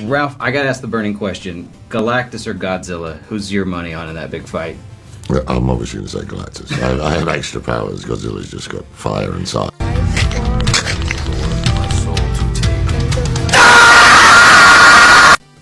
Ralph, I gotta ask the burning question. Galactus or Godzilla? Who's your money on in that big fight? I'm obviously going to say Galactus. I have extra powers. Godzilla's just got fire inside.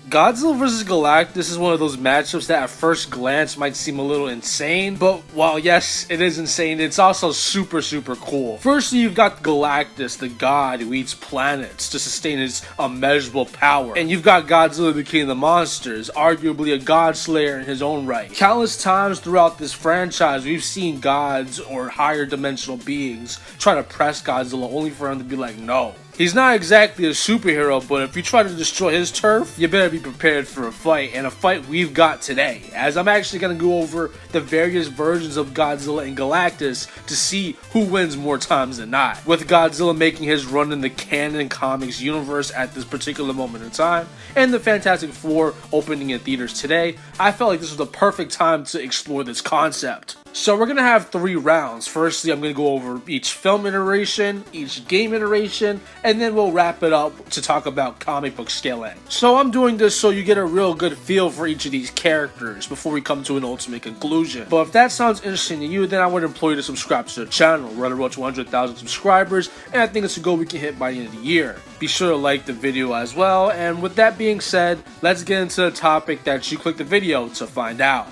Godzilla vs. Galactus is one of those matchups that at first glance might seem a little insane, but while yes, it is insane, it's also super cool. Firstly, you've got Galactus, the god who eats planets to sustain his immeasurable power. And you've got Godzilla, the king of the monsters, arguably a god slayer in his own right. Countless times throughout this franchise, we've seen gods or higher dimensional beings try to press Godzilla only for him to be like, no. He's not exactly a superhero, but if you try to destroy his turf, you better be prepared for a fight, and a fight we've got today, as I'm actually going to go over the various versions of Godzilla and Galactus to see who wins more times than not. With Godzilla making his run in the canon comics universe at this particular moment in time, and the Fantastic Four opening in theaters today, I felt like this was the perfect time to explore this concept. So we're going to have 3 rounds. Firstly, I'm going to go over each film iteration, each game iteration, and then we'll wrap it up to talk about comic book scaling. So I'm doing this so you get a real good feel for each of these characters before we come to an ultimate conclusion. But if that sounds interesting to you, then I would implore you to subscribe to the channel. We're on the road to 100,000 subscribers, and I think it's a goal we can hit by the end of the year. Be sure to like the video as well, and with that being said, let's get into the topic that you clicked the video to find out.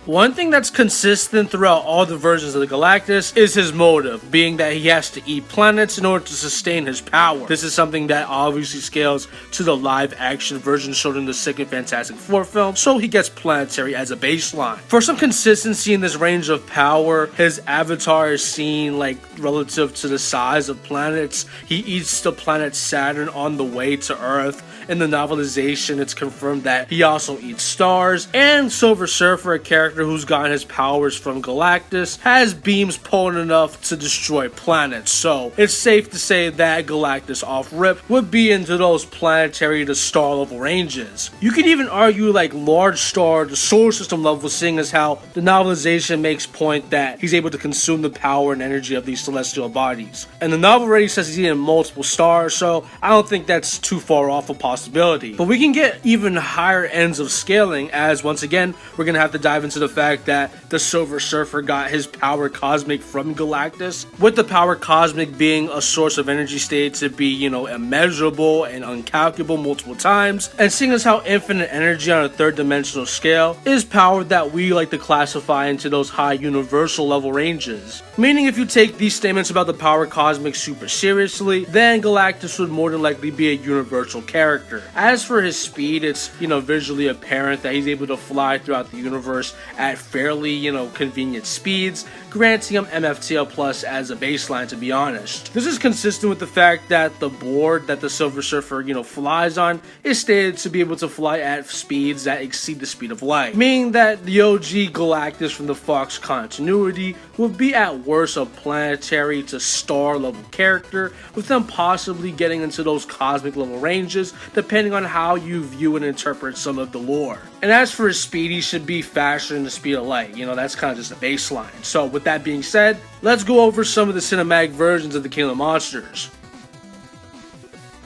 One thing that's consistent throughout all the versions of the Galactus is his motive, being that he has to eat planets in order to sustain his power. This is something that obviously scales to the live action version shown in the second Fantastic Four film, so he gets planetary as a baseline. For some consistency in this range of power, his avatar is seen like relative to the size of planets. He eats the planet Saturn on the way to Earth. In the novelization, it's confirmed that he also eats stars, and Silver Surfer, a character who's gotten his powers from Galactus, has beams potent enough to destroy planets, so it's safe to say that Galactus off-rip would be into those planetary to star level ranges. You could even argue like large star to solar system level, seeing as how the novelization makes point that he's able to consume the power and energy of these celestial bodies. And the novel already says he's eating multiple stars, so I don't think that's too far off a possibility. But we can get even higher ends of scaling, as once again, we're going to have to dive into the fact that the Silver Surfer got his power cosmic from Galactus, with the power cosmic being a source of energy state to be, immeasurable and uncalculable multiple times, and seeing as how infinite energy on a third dimensional scale is power that we like to classify into those high universal level ranges. Meaning if you take these statements about the power cosmic super seriously, then Galactus would more than likely be a universal character. As for his speed, it's, visually apparent that he's able to fly throughout the universe at fairly, convenient speeds, granting him MFTL Plus as a baseline, to be honest. This is consistent with the fact that the board that the Silver Surfer, flies on is stated to be able to fly at speeds that exceed the speed of light, meaning that the OG Galactus from the Fox continuity would be at worst a planetary to star level character, with them possibly getting into those cosmic level ranges depending on how you view and interpret some of the lore. And as for his speed, he should be faster than the speed of light. That's kind of just a baseline. So with that being said, let's go over some of the cinematic versions of the King of the Monsters.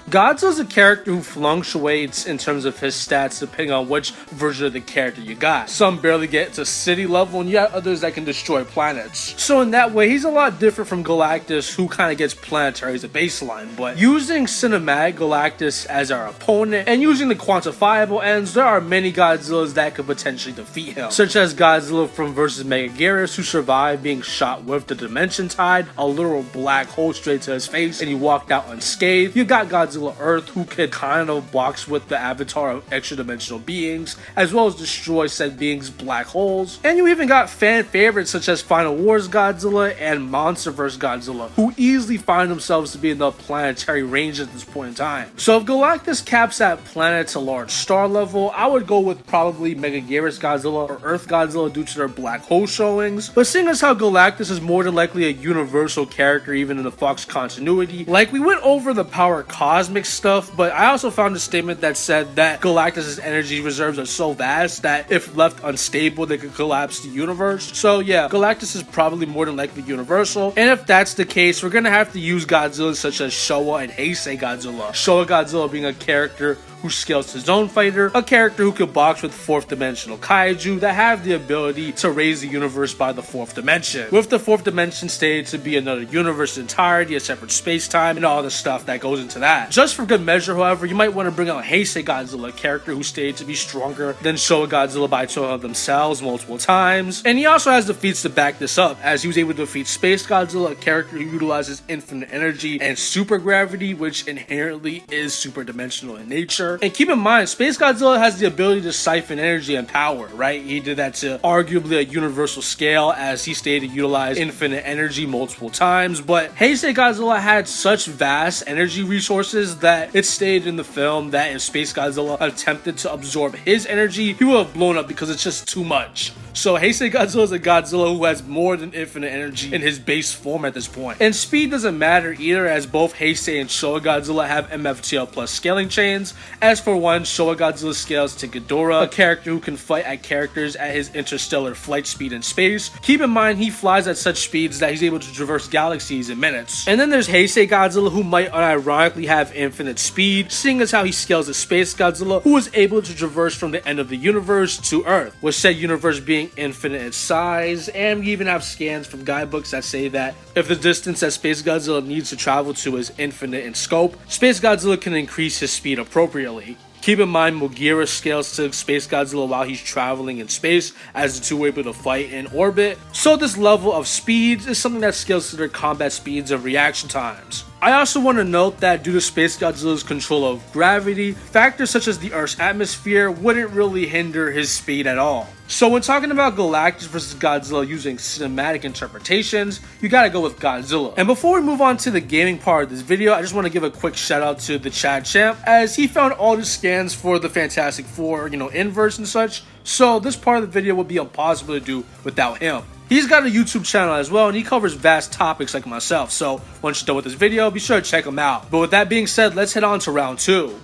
Godzilla's a character who fluctuates in terms of his stats depending on which version of the character you got. Some barely get to city level, and you got others that can destroy planets. So in that way, he's a lot different from Galactus, who kind of gets planetary as a baseline. But using cinematic Galactus as our opponent, and using the quantifiable ends, there are many Godzillas that could potentially defeat him, such as Godzilla from vs. Megaguirus, who survived being shot with the Dimension Tide, a literal black hole straight to his face, and he walked out unscathed. You got Godzilla Earth, who could kind of box with the avatar of extra dimensional beings, as well as destroy said beings' black holes. And you even got fan favorites such as Final Wars Godzilla and Monsterverse Godzilla, who easily find themselves to be in the planetary range at this point in time. So if Galactus caps at planet to large star level, I would go with probably Megaguirus Godzilla or Earth Godzilla due to their black hole showings. But seeing as how Galactus is more than likely a universal character even in the Fox continuity, like we went over the power cosmic cosmic stuff, but I also found a statement that said that Galactus' energy reserves are so vast that if left unstable, they could collapse the universe. So yeah, Galactus is probably more than likely universal, and if that's the case, we're gonna have to use Godzilla such as Showa and Heisei Godzilla. Showa Godzilla being a character who scales his own fighter, a character who could box with fourth dimensional kaiju that have the ability to raise the universe by the fourth dimension, with the fourth dimension stated to be another universe entirety, a separate space-time, and all the stuff that goes into that. Just for good measure, however, you might want to bring out Heisei Godzilla, a character who stated to be stronger than Showa Godzilla by two of themselves multiple times, and he also has the feats to back this up, as he was able to defeat Space Godzilla, a character who utilizes infinite energy and super gravity, which inherently is super dimensional in nature. And keep in mind, Space Godzilla has the ability to siphon energy and power, right? He did that to arguably a universal scale, as he stated to utilize infinite energy multiple times, but Heisei Godzilla had such vast energy resources that it's stated in the film that if Space Godzilla attempted to absorb his energy, he would have blown up because it's just too much. So Heisei Godzilla is a Godzilla who has more than infinite energy in his base form at this point. And speed doesn't matter either, as both Heisei and Showa Godzilla have MFTL plus scaling chains. As for one, Showa Godzilla scales to Ghidorah, a character who can fight at characters at his interstellar flight speed in space. Keep in mind, he flies at such speeds that he's able to traverse galaxies in minutes. And then there's Heisei Godzilla, who might unironically have infinite speed, seeing as how he scales to Space Godzilla, who is able to traverse from the end of the universe to Earth, with said universe being infinite in size. And we even have scans from guidebooks that say that if the distance that Space Godzilla needs to travel to is infinite in scope, Space Godzilla can increase his speed appropriately. Keep in mind, Mogira scales to Space Godzilla while he's traveling in space, as the two are able to fight in orbit. So this level of speed is something that scales to their combat speeds and reaction times. I also want to note that due to Space Godzilla's control of gravity, factors such as the Earth's atmosphere wouldn't really hinder his speed at all. So when talking about Galactus vs. Godzilla using cinematic interpretations, you gotta go with Godzilla. And before we move on to the gaming part of this video, I just want to give a quick shout out to the Chad Champ, as he found all the scans for the Fantastic Four, inverse and such, so this part of the video would be impossible to do without him. He's got a YouTube channel as well, and he covers vast topics like myself, so once you're done with this video, be sure to check him out. But with that being said, let's head on to round 2.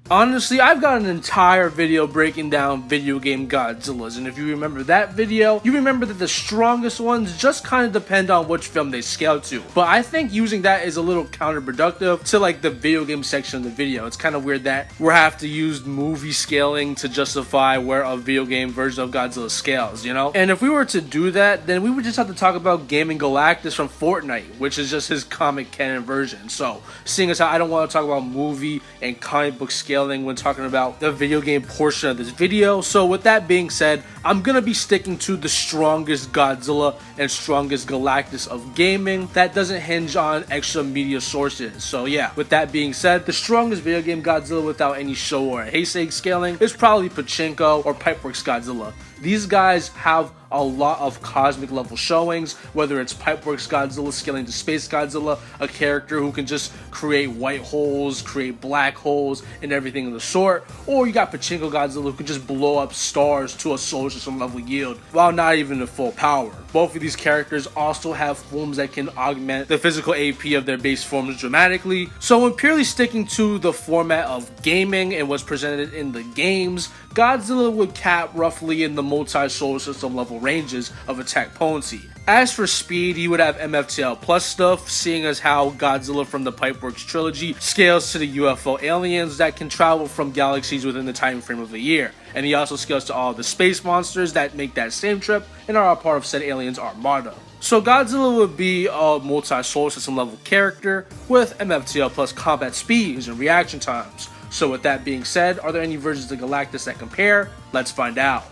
Honestly, I've got an entire video breaking down video game Godzillas, and if you remember that video, you remember that the strongest ones just kind of depend on which film they scale to. But I think using that is a little counterproductive to like the video game section of the video. It's kind of weird that we have to use movie scaling to justify where a video game version of Godzilla scales, And if we were to do that, then we would just have to talk about Gaming Galactus from Fortnite, which is just his comic canon version. So, seeing as how I don't want to talk about movie and comic book scaling when talking about the video game portion of this video. So with that being said, I'm gonna be sticking to the strongest Godzilla and strongest Galactus of gaming that doesn't hinge on extra media sources. So yeah, with that being said, the strongest video game Godzilla without any Showa or Heisei scaling is probably Pachinko or Pipeworks Godzilla. These guys have a lot of cosmic level showings, whether it's Pipeworks Godzilla scaling to Space Godzilla, a character who can just create white holes, create black holes, and everything of the sort, or you got Pachinko Godzilla who can just blow up stars to a solar system level yield while not even at full power. Both of these characters also have forms that can augment the physical AP of their base forms dramatically. So when purely sticking to the format of gaming and what's presented in the games, Godzilla would cap roughly in the multi-solar system level ranges of attack potency. As for speed, he would have MFTL plus stuff, seeing as how Godzilla from the Pipeworks trilogy scales to the UFO aliens that can travel from galaxies within the time frame of a year. And he also scales to all the space monsters that make that same trip and are a part of said aliens armada. So Godzilla would be a multi-solar system level character with MFTL plus combat speeds and reaction times. So with that being said, are there any versions of Galactus that compare? Let's find out.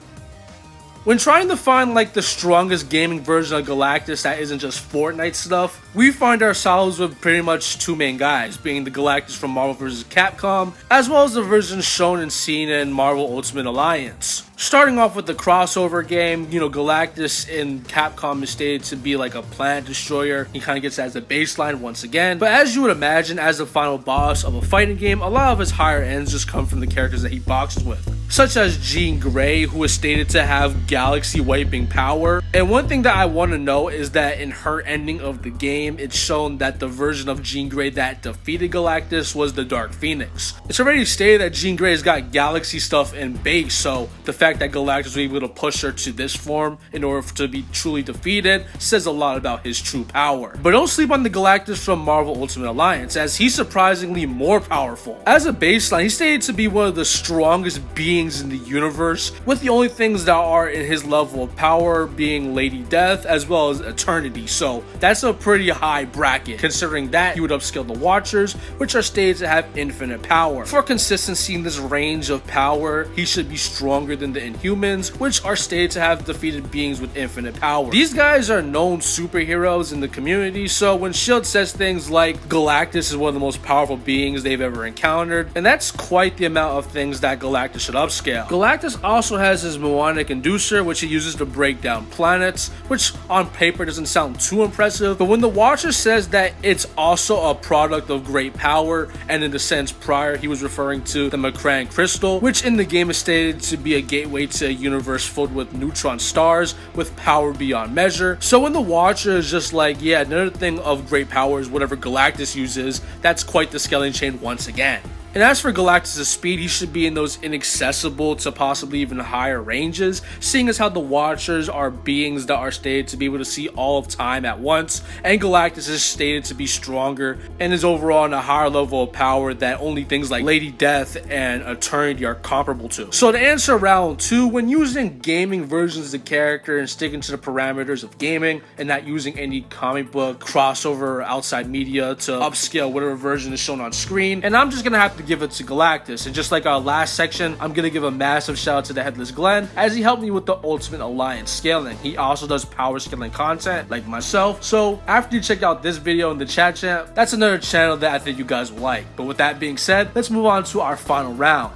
When trying to find like the strongest gaming version of Galactus that isn't just Fortnite stuff, we find ourselves with pretty much two main guys, being the Galactus from Marvel vs. Capcom, as well as the versions shown and seen in Marvel Ultimate Alliance. Starting off with the crossover game, Galactus in Capcom is stated to be like a planet destroyer. He kind of gets as a baseline once again. But as you would imagine, as the final boss of a fighting game, a lot of his higher ends just come from the characters that he boxes with. such as Jean Grey, who is stated to have galaxy-wiping power. And one thing that I want to know is that in her ending of the game, it's shown that the version of Jean Grey that defeated Galactus was the Dark Phoenix. It's already stated that Jean Grey has got galaxy stuff in base, so the fact that Galactus was able to push her to this form in order to be truly defeated says a lot about his true power. But don't sleep on the Galactus from Marvel Ultimate Alliance, as he's surprisingly more powerful. As a baseline, he's stated to be one of the strongest beings in the universe, with the only things that are in his level of power being Lady Death as well as Eternity, so that's a pretty high bracket, considering that he would upscale the Watchers, which are stated to have infinite power. For consistency in this range of power, he should be stronger than the Inhumans, which are stated to have defeated beings with infinite power. These guys are known superheroes in the community, so when S.H.I.E.L.D. says things like Galactus is one of the most powerful beings they've ever encountered, and that's quite the amount of things that Galactus should upscale. Galactus also has his mnemonic inducer, which he uses to break down planets, which on paper doesn't sound too impressive, but when the Watcher says that it's also a product of great power, and in the sense prior he was referring to the Macran crystal, which in the game is stated to be a gateway to a universe filled with neutron stars with power beyond measure. So when the Watcher is just like, yeah, another thing of great power is whatever Galactus uses, that's quite the scaling chain once again. And as for Galactus' speed, he should be in those inaccessible to possibly even higher ranges, seeing as how the Watchers are beings that are stated to be able to see all of time at once, and Galactus is stated to be stronger and is overall on a higher level of power that only things like Lady Death and Eternity are comparable to. So to answer round 2, when using gaming versions of the character and sticking to the parameters of gaming and not using any comic book crossover or outside media to upscale whatever version is shown on screen, and I'm just gonna have to give it to Galactus. And just like our last section, I'm gonna give a massive shout out to the Headless Glenn, as he helped me with the Ultimate Alliance scaling. He also does power scaling content like myself, so after you check out this video in the chat champ, that's another channel that I think you guys will like. But with that being said, let's move on to our final round.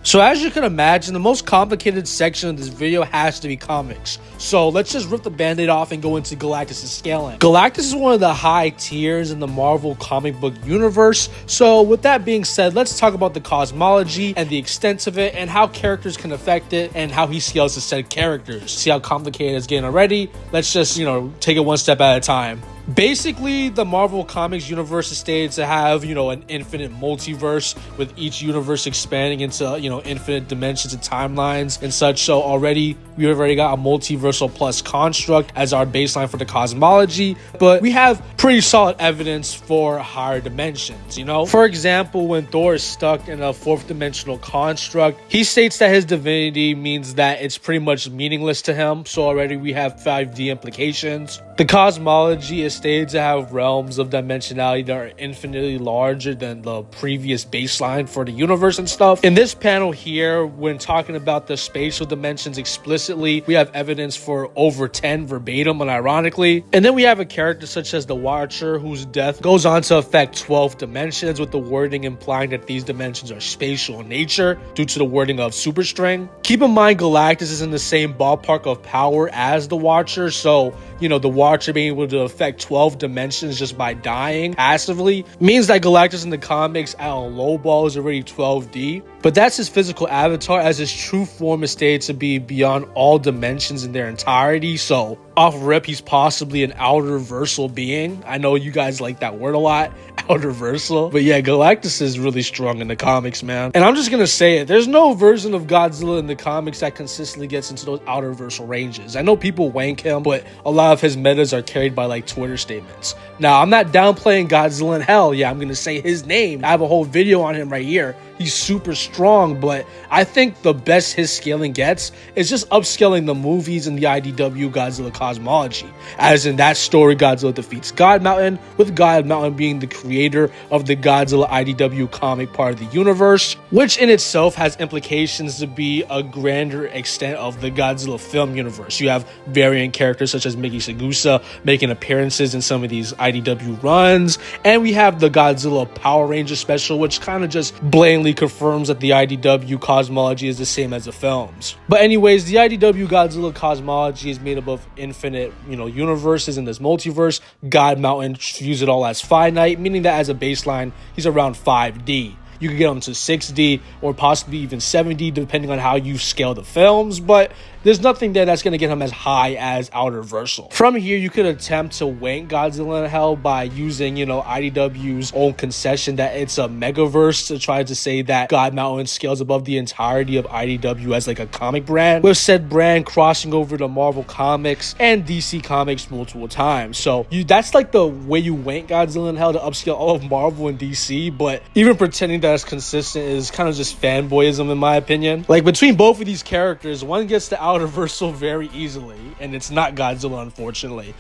So as you can imagine, the most complicated section of this video has to be comics. So let's just rip the band-aid off and go into Galactus' scaling. Galactus is one of the high tiers in the Marvel comic book universe. So with that being said, let's talk about the cosmology and the extent of it and how characters can affect it and how he scales the said characters. See how complicated it's getting already? Let's just, take it one step at a time. Basically, the Marvel Comics universe is stated to have, an infinite multiverse, with each universe expanding into, infinite dimensions and timelines and such. So we've already got a multiversal plus construct as our baseline for the cosmology, but we have pretty solid evidence for higher dimensions, For example, when Thor is stuck in a fourth dimensional construct, he states that his divinity means that it's pretty much meaningless to him. So already we have 5D implications. The cosmology is stated to have realms of dimensionality that are infinitely larger than the previous baseline for the universe and stuff. In this panel here, when talking about the spatial dimensions explicitly, we have evidence for over 10 verbatim unironically. And then we have a character such as the Watcher, whose death goes on to affect 12 dimensions, with the wording implying that these dimensions are spatial in nature due to the wording of superstring. Keep in mind, Galactus is in the same ballpark of power as the Watcher, so the Watcher being able to affect 12 dimensions just by dying passively means that Galactus in the comics at a low ball is already 12D. But that's his physical avatar, as his true form is stated to be beyond all dimensions in their entirety. So off rip, he's possibly an outer-versal being. I know you guys like that word a lot, outer-versal. But yeah, Galactus is really strong in the comics, man. And I'm just gonna say it, there's no version of Godzilla in the comics that consistently gets into those outer-versal ranges. I know people wank him, but a lot of his metas are carried by like Twitter statements. Now, I'm not downplaying Godzilla in hell. Yeah, I'm gonna say his name. I have a whole video on him right here. He's super strong, but I think the best his scaling gets is just upscaling the movies and the IDW Godzilla cosmology. As in that story, Godzilla defeats God Mountain, with God Mountain being the creator of the Godzilla IDW comic part of the universe, which in itself has implications to be a grander extent of the Godzilla film universe. You have variant characters such as Miki Sagusa making appearances in some of these IDW runs, and we have the Godzilla Power Ranger special, which kind of just blatantly confirms that the IDW cosmology is the same as the films. But anyways, the IDW Godzilla cosmology is made up of infinite, universes in this multiverse. God Mountain views it all as finite, meaning that as a baseline, he's around 5D. You could get them to 6D or possibly even 7D depending on how you scale the films, but there's nothing there that's going to get him as high as Outerversal. From here, you could attempt to wank Godzilla in Hell by using, IDW's own concession that it's a megaverse to try to say that God Mountain scales above the entirety of IDW as like a comic brand, with said brand crossing over to Marvel Comics and DC Comics multiple times. So that's like the way you wank Godzilla in Hell, to upscale all of Marvel and DC, but even pretending that it's consistent is kind of just fanboyism in my opinion. Like, between both of these characters, one gets the Outerversal very easily, and it's not Godzilla, unfortunately.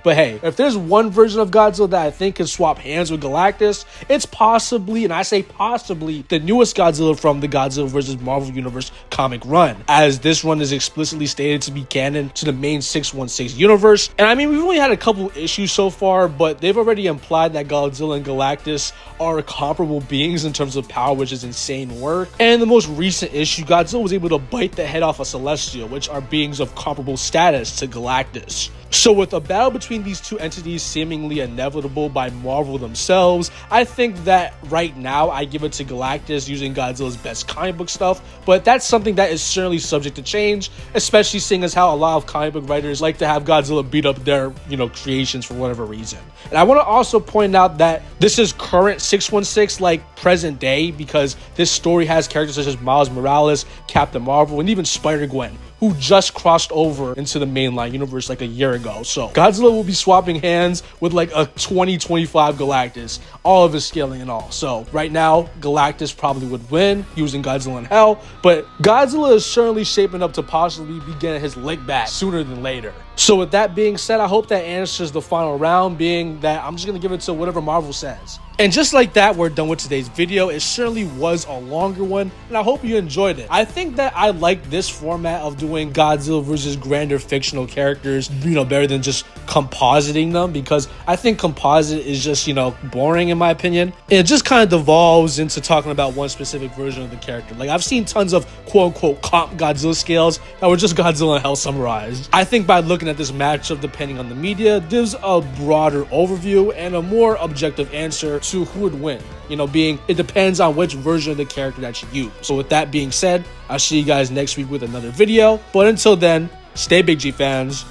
But hey, if there's one version of Godzilla that I think can swap hands with Galactus, it's possibly, and I say possibly, the newest Godzilla from the Godzilla vs. Marvel Universe comic run, as this run is explicitly stated to be canon to the main 616 universe. And I mean, we've only had a couple issues so far, but they've already implied that Godzilla and Galactus are comparable beings in terms of power, which is insane work. And in the most recent issue, Godzilla was able to bite the head off a Celestial, which are beings of comparable status to Galactus. So with a battle between these two entities seemingly inevitable by Marvel themselves, I think that right now I give it to Galactus using Godzilla's best comic book stuff, but that's something that is certainly subject to change, especially seeing as how a lot of comic book writers like to have Godzilla beat up their, creations for whatever reason. And I want to also point out that this is current 616, like present day, because this story has characters such as Miles Morales, Captain Marvel, and even Spider-Gwen, who just crossed over into the mainline universe like a year ago. So Godzilla will be swapping hands with like a 2025 Galactus, all of his scaling and all. So right now, Galactus probably would win using Godzilla in Hell, but Godzilla is certainly shaping up to possibly be getting his lick back sooner than later. So with that being said, I hope that answers the final round, being that I'm just going to give it to whatever Marvel says. And just like that, we're done with today's video. It certainly was a longer one, and I hope you enjoyed it. I think that I like this format of doing Godzilla versus grander fictional characters, better than just compositing them, because I think composite is just, boring in my opinion. It just kind of devolves into talking about one specific version of the character. Like, I've seen tons of quote-unquote comp Godzilla scales that were just Godzilla in Hell summarized. I think by looking at this matchup, depending on the media, gives a broader overview and a more objective answer to who would win, being it depends on which version of the character that you use. So with that being said, I'll see you guys next week with another video, but until then, stay big G fans.